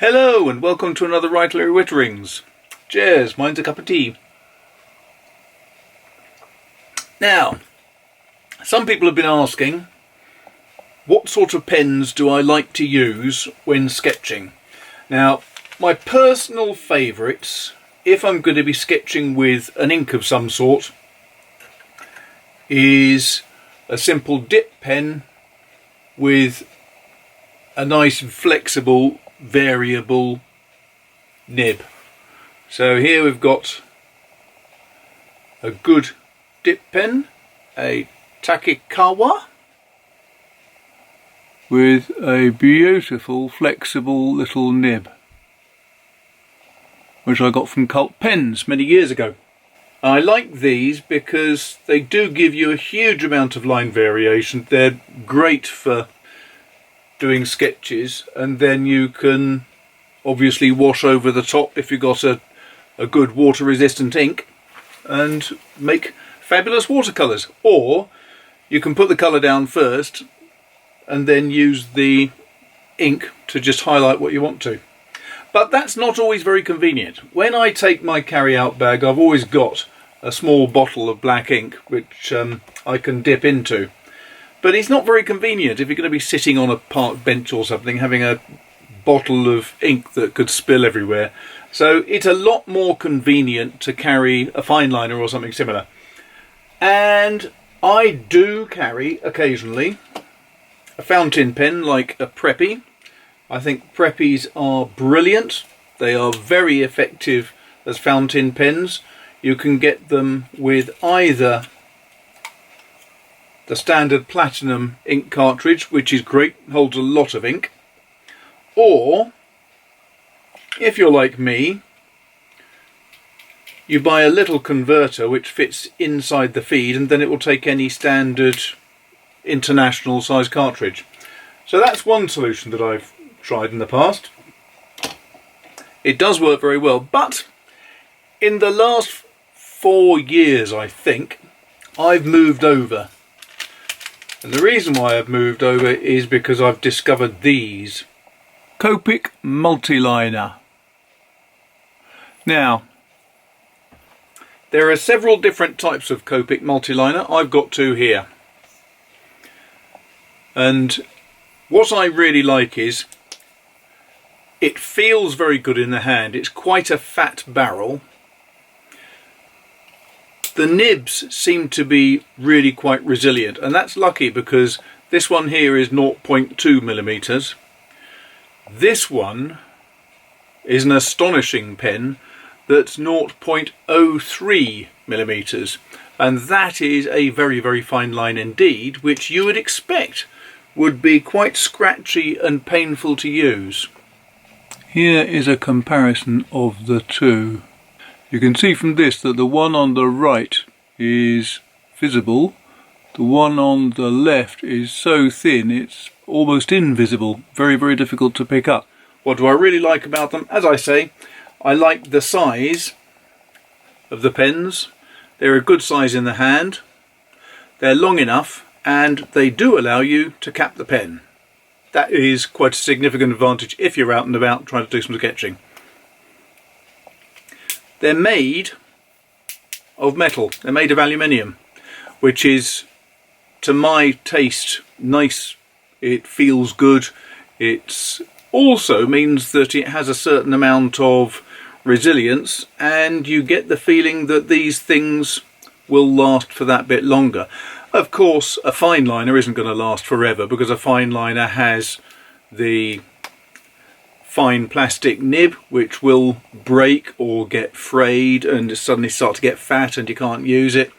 Hello and welcome to another Writerly Witterings. Cheers, mine's a cup of tea. Now, some people have been asking, what sort of pens do I like to use when sketching? Now, my personal favourites, if I'm going to be sketching with an ink of some sort, is a simple dip pen with a nice flexible variable nib. So here we've got a good dip pen, a Takikawa, with a beautiful flexible little nib, which I got from Cult Pens many years ago. I like these because they do give you a huge amount of line variation. They're great for doing sketches, and then you can obviously wash over the top if you've got a good water resistant ink and make fabulous watercolours. Or you can put the colour down first and then use the ink to just highlight what you want to. But that's not always very convenient. When I take my carry-out bag, I've always got a small bottle of black ink which I can dip into. But it's not very convenient if you're going to be sitting on a park bench or something, having a bottle of ink that could spill everywhere. So it's a lot more convenient to carry a fine liner or something similar. And I do carry occasionally a fountain pen like a Preppy. I think Preppies are brilliant. They are very effective as fountain pens. You can get them with either the standard platinum ink cartridge, which is great, holds a lot of ink, or if you're like me, you buy a little converter which fits inside the feed, and then it will take any standard international size cartridge. So that's one solution that I've tried in the past. It does work very well, but in the last 4 years I think I've moved over. And the reason why I've moved over is because I've discovered these. Copic Multi Liner. Now, there are several different types of Copic Multi Liner. I've got two here. And what I really like is it feels very good in the hand. It's quite a fat barrel. The nibs seem to be really quite resilient, and that's lucky because this one here is 0.2 millimeters. This one is an astonishing pen that's 0.03 millimeters, and that is a very, very fine line indeed, which you would expect would be quite scratchy and painful to use. Here is a comparison of the two. You can see from this that the one on the right is visible. The one on the left is so thin it's almost invisible. Very, very difficult to pick up. What do I really like about them? As I say, I like the size of the pens. They're a good size in the hand. They're long enough and they do allow you to cap the pen. That is quite a significant advantage if you're out and about trying to do some sketching. They're made of metal, they're made of aluminium, which is, to my taste, nice. It feels good. It also means that it has a certain amount of resilience, and you get the feeling that these things will last for that bit longer. Of course, a fine liner isn't going to last forever because a fine liner has the fine plastic nib which will break or get frayed and suddenly start to get fat and you can't use it,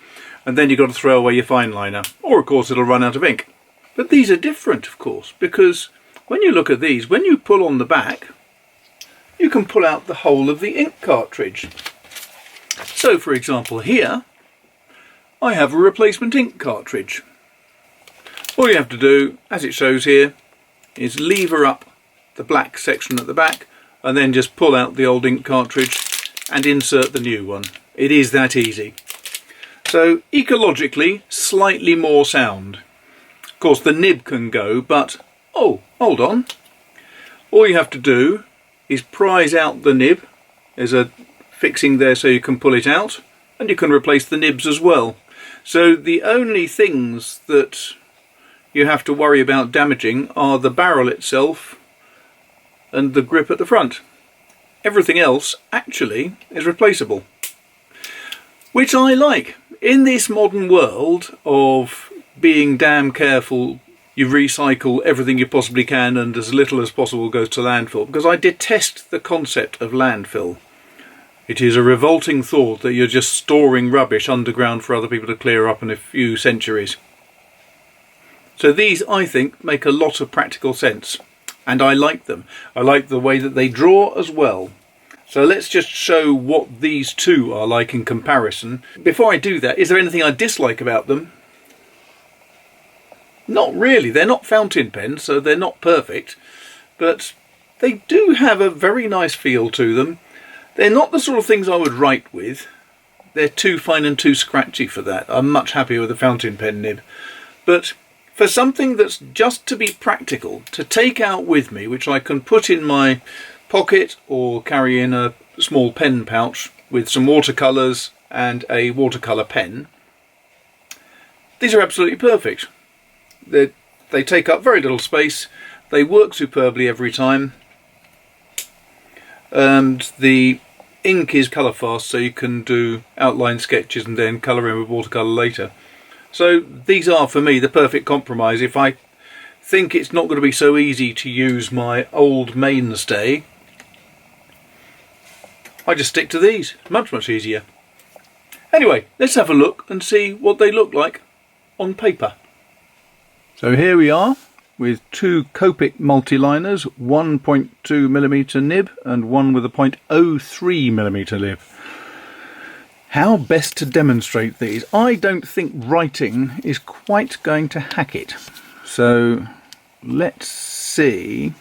and then you've got to throw away your fine liner, or of course it'll run out of ink. But these are different, of course, because when you look at these, when you pull on the back you can pull out the whole of the ink cartridge. So for example here I have a replacement ink cartridge. All you have to do, as it shows here, is lever up the black section at the back and then just pull out the old ink cartridge and insert the new one. It is that easy. So ecologically, slightly more sound. Of course the nib can go, but oh, hold on. All you have to do is prise out the nib. There's a fixing there so you can pull it out, and you can replace the nibs as well. So the only things that you have to worry about damaging are the barrel itself and the grip at the front. Everything else actually is replaceable, which I like. In this modern world of being damn careful, you recycle everything you possibly can and as little as possible goes to landfill, because I detest the concept of landfill. It is a revolting thought that you're just storing rubbish underground for other people to clear up in a few centuries. So these, I think, make a lot of practical sense, and I like them. I like the way that they draw as well. So let's just show what these two are like in comparison. Before I do that, is there anything I dislike about them? Not really. They're not fountain pens, so they're not perfect, but they do have a very nice feel to them. They're not the sort of things I would write with. They're too fine and too scratchy for that. I'm much happier with a fountain pen nib. But for something that's just to be practical, to take out with me, which I can put in my pocket or carry in a small pen pouch with some watercolours and a watercolour pen, these are absolutely perfect. They take up very little space, they work superbly every time, and the ink is colorfast, so you can do outline sketches and then colour in with watercolour later. So these are, for me, the perfect compromise. If I think it's not going to be so easy to use my old mainstay, I just stick to these. Much easier. Anyway, let's have a look and see what they look like on paper. So here we are with two Copic Multi Liners, 1.2mm nib and one with a 0.03mm nib. How best to demonstrate these? I don't think writing is quite going to hack it. So let's see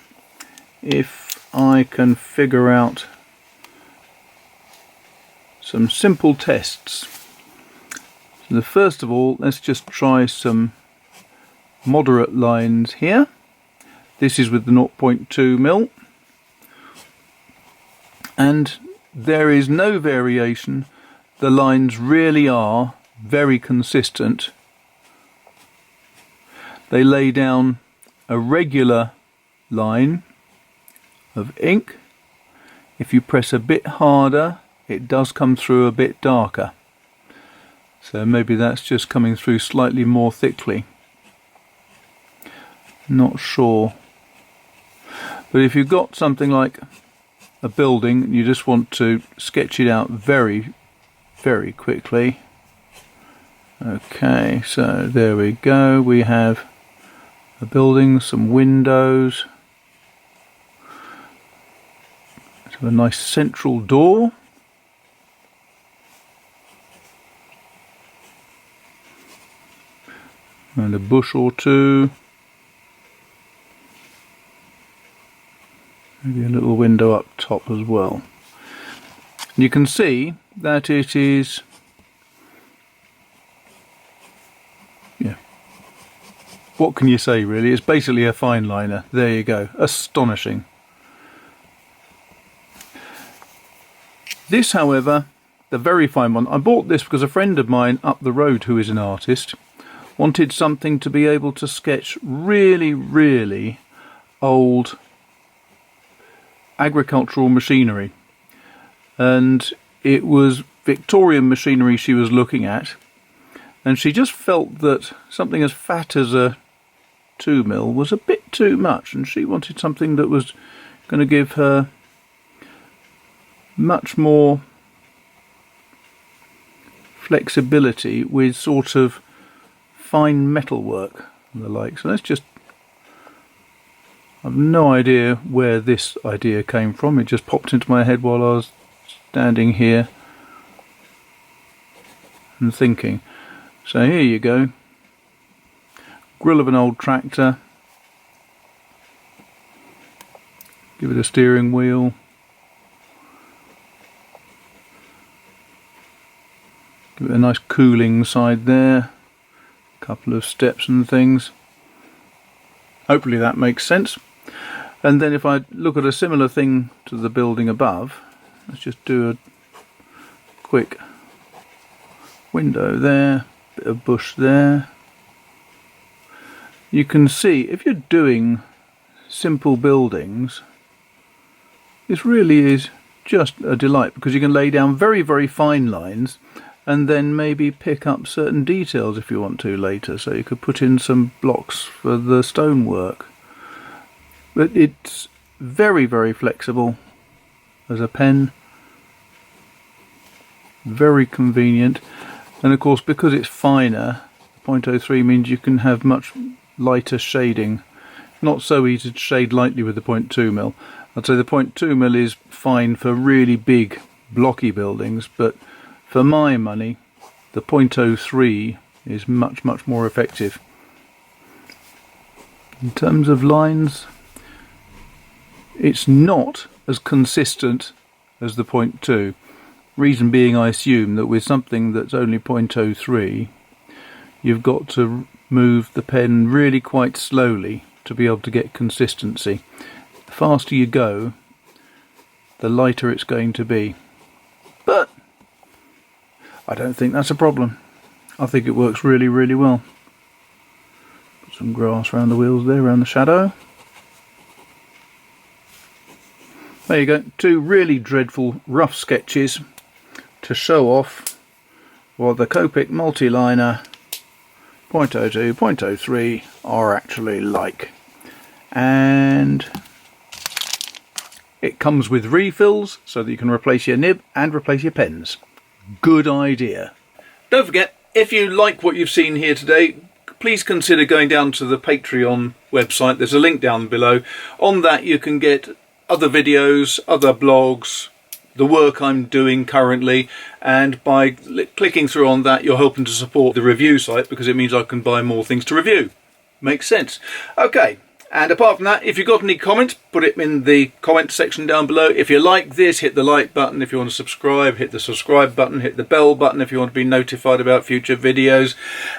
if I can figure out some simple tests. So first of all, let's just try some moderate lines here. This is with the 0.2mm, and there is no variation. The lines really are very consistent. They lay down a regular line of ink. If you press a bit harder, it does come through a bit darker. So maybe that's just coming through slightly more thickly. Not sure. But if you've got something like a building and you just want to sketch it out very quickly. Okay, so there we go. We have a building, some windows, so a nice central door. And a bush or two. Maybe a little window up top as well. And you can see that it is, yeah, what can you say really? It's basically a fine liner. There you go. Astonishing. This, however, the very fine one, I bought this because a friend of mine up the road who is an artist wanted something to be able to sketch really old agricultural machinery, and it was Victorian machinery she was looking at, and she just felt that something as fat as a 2mm was a bit too much, and she wanted something that was going to give her much more flexibility with sort of fine metal work and the like. So let's just, I've no idea where this idea came from. It just popped into my head while I was standing here and thinking. So here you go. Grill of an old tractor. Give it a steering wheel. Give it a nice cooling side there. Couple of steps and things. Hopefully that makes sense. And then if I look at a similar thing to the building above, let's just do a quick window there, bit of bush there. You can see if you're doing simple buildings, this really is just a delight, because you can lay down very, very fine lines and then maybe pick up certain details if you want to later. So you could put in some blocks for the stonework. But it's very, very flexible as a pen, very convenient, and of course because it's finer, 0.03 means you can have much lighter shading. Not so easy to shade lightly with the 0.2mm. I'd say the 0.2mm is fine for really big blocky buildings, but for my money the 0.03 is much, much more effective. In terms of lines, it's not as consistent as the 0.2. Reason being, I assume that with something that's only 0.03 you've got to move the pen really quite slowly to be able to get consistency. The faster you go, the lighter it's going to be. But I don't think that's a problem. I think it works really, really well. Put some grass around the wheels there, around the shadow. There you go, two really dreadful rough sketches to show off what the Copic Multi Liner 0.02, 0.03 are actually like. And it comes with refills so that you can replace your nib and replace your pens. Good idea. Don't forget, if you like what you've seen here today, please consider going down to the Patreon website. There's a link down below. On that you can get other videos, other blogs, the work I'm doing currently, and by clicking through on that you're helping to support the review site, because it means I can buy more things to review. Makes sense. Okay, and apart from that, if you've got any comments, put it in the comment section down below. If you like this, hit the like button. If you want to subscribe, hit the subscribe button. Hit the bell button if you want to be notified about future videos.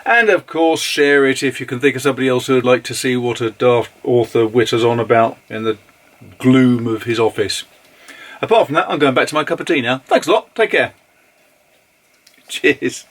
And of course, share it if you can think of somebody else who would like to see what a daft author witters on about in the gloom of his office. Apart from that, I'm going back to my cup of tea now. Thanks a lot. Take care. Cheers.